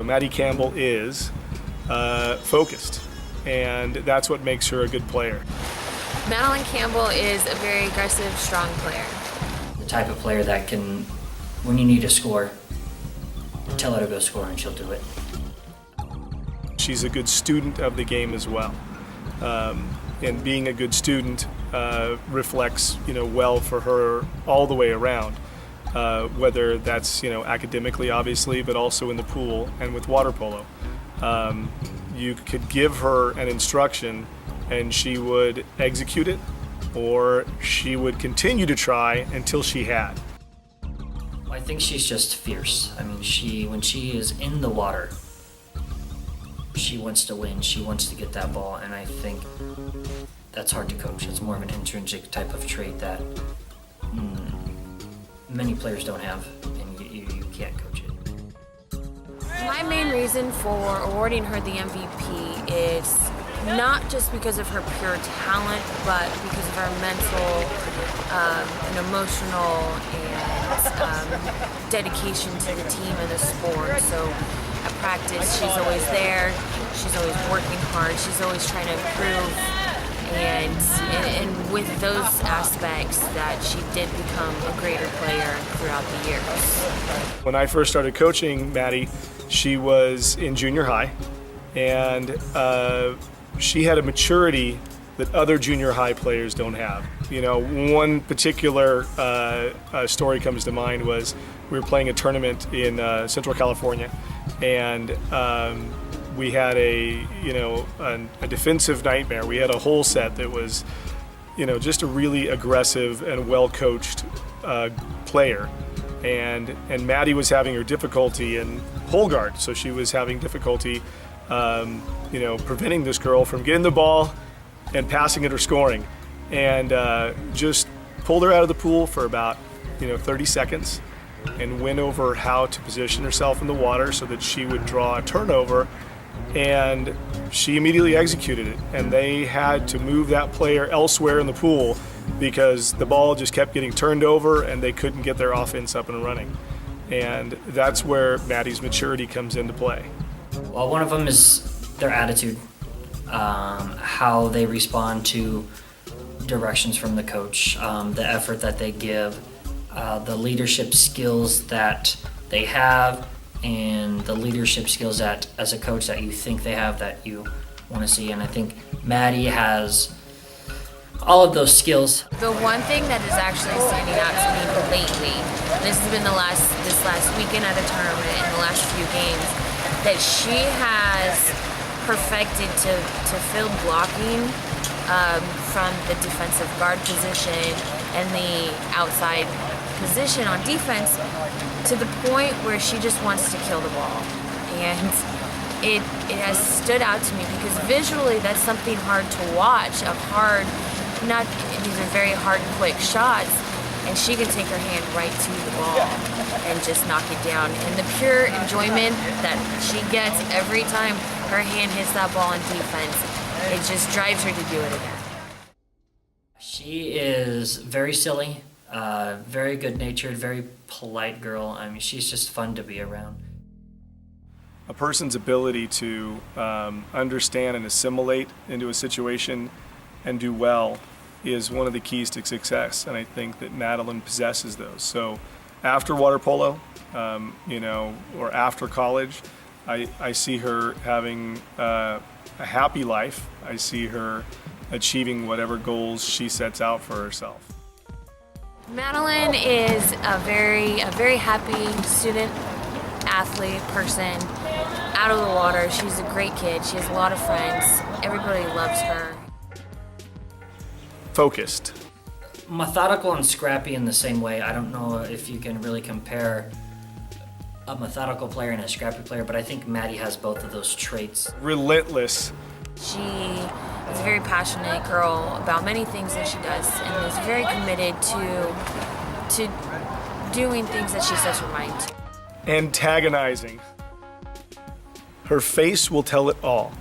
Maddie Campbell is focused, and that's what makes her a good player. Maddie Campbell is a very aggressive, strong player. The type of player that can, when you need to score, tell her to go score and she'll do it. She's a good student of the game as well. And being a good student reflects, well for her all the way around. Whether that's, academically, obviously, but also in the pool and with water polo. You could give her an instruction and she would execute it, or she would continue to try until she had. I think she's just fierce. I mean, when she is in the water, she wants to win, she wants to get that ball, and I think that's hard to coach. It's more of an intrinsic type of trait that many players don't have, and you can't coach it. My main reason for awarding her the MVP is not just because of her pure talent, but because of her mental and emotional and dedication to the team and the sport. So at practice, she's always there, she's always working hard, she's always trying to improve. And with those aspects, that she did become a greater player throughout the years. When I first started coaching Maddie, she was in junior high, and she had a maturity that other junior high players don't have. One particular story comes to mind was we were playing a tournament in Central California, and we had a defensive nightmare. We had a whole set that was, just a really aggressive and well-coached player. And Maddie was having her difficulty in hole guard, so she was having difficulty, preventing this girl from getting the ball and passing it or scoring. And just pulled her out of the pool for about, 30 seconds and went over how to position herself in the water so that she would draw a turnover. And she immediately executed it, and they had to move that player elsewhere in the pool because the ball just kept getting turned over and they couldn't get their offense up and running. And that's where Maddie's maturity comes into play. Well, one of them is their attitude, how they respond to directions from the coach, the effort that they give, the leadership skills that they have, and the leadership skills that, as a coach, that you think they have that you want to see. And I think Maddie has all of those skills. The one thing that is actually standing out to me lately, this has been this last weekend at a tournament and the last few games, that she has perfected to field blocking from the defensive guard position and the outside position on defense, to the point where she just wants to kill the ball. And it has stood out to me because visually that's something hard to watch, these are very hard, quick shots, and she can take her hand right to the ball and just knock it down. And the pure enjoyment that she gets every time her hand hits that ball on defense, it just drives her to do it again. She is very silly, very good-natured, very polite girl. I mean, she's just fun to be around. A person's ability to understand and assimilate into a situation and do well is one of the keys to success, and I think that Madeline possesses those. So after water polo, or after college, I see her having a happy life. I see her achieving whatever goals she sets out for herself. Madeline is a very happy student, athlete, person, out of the water. She's a great kid. She has a lot of friends. Everybody loves her. Focused. Methodical and scrappy in the same way. I don't know if you can really compare a methodical player and a scrappy player, but I think Maddie has both of those traits. Relentless. She is a very passionate girl about many things that she does, and is very committed to doing things that she sets her mind to. Antagonizing. Her face will tell it all.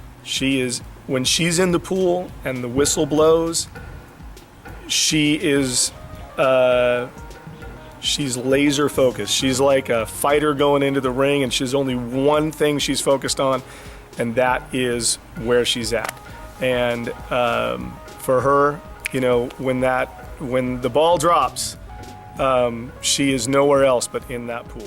When she's in the pool and the whistle blows, she She's laser focused. She's like a fighter going into the ring, and she's only one thing she's focused on, and that is where she's at. And for her, you know, when the ball drops, she is nowhere else but in that pool.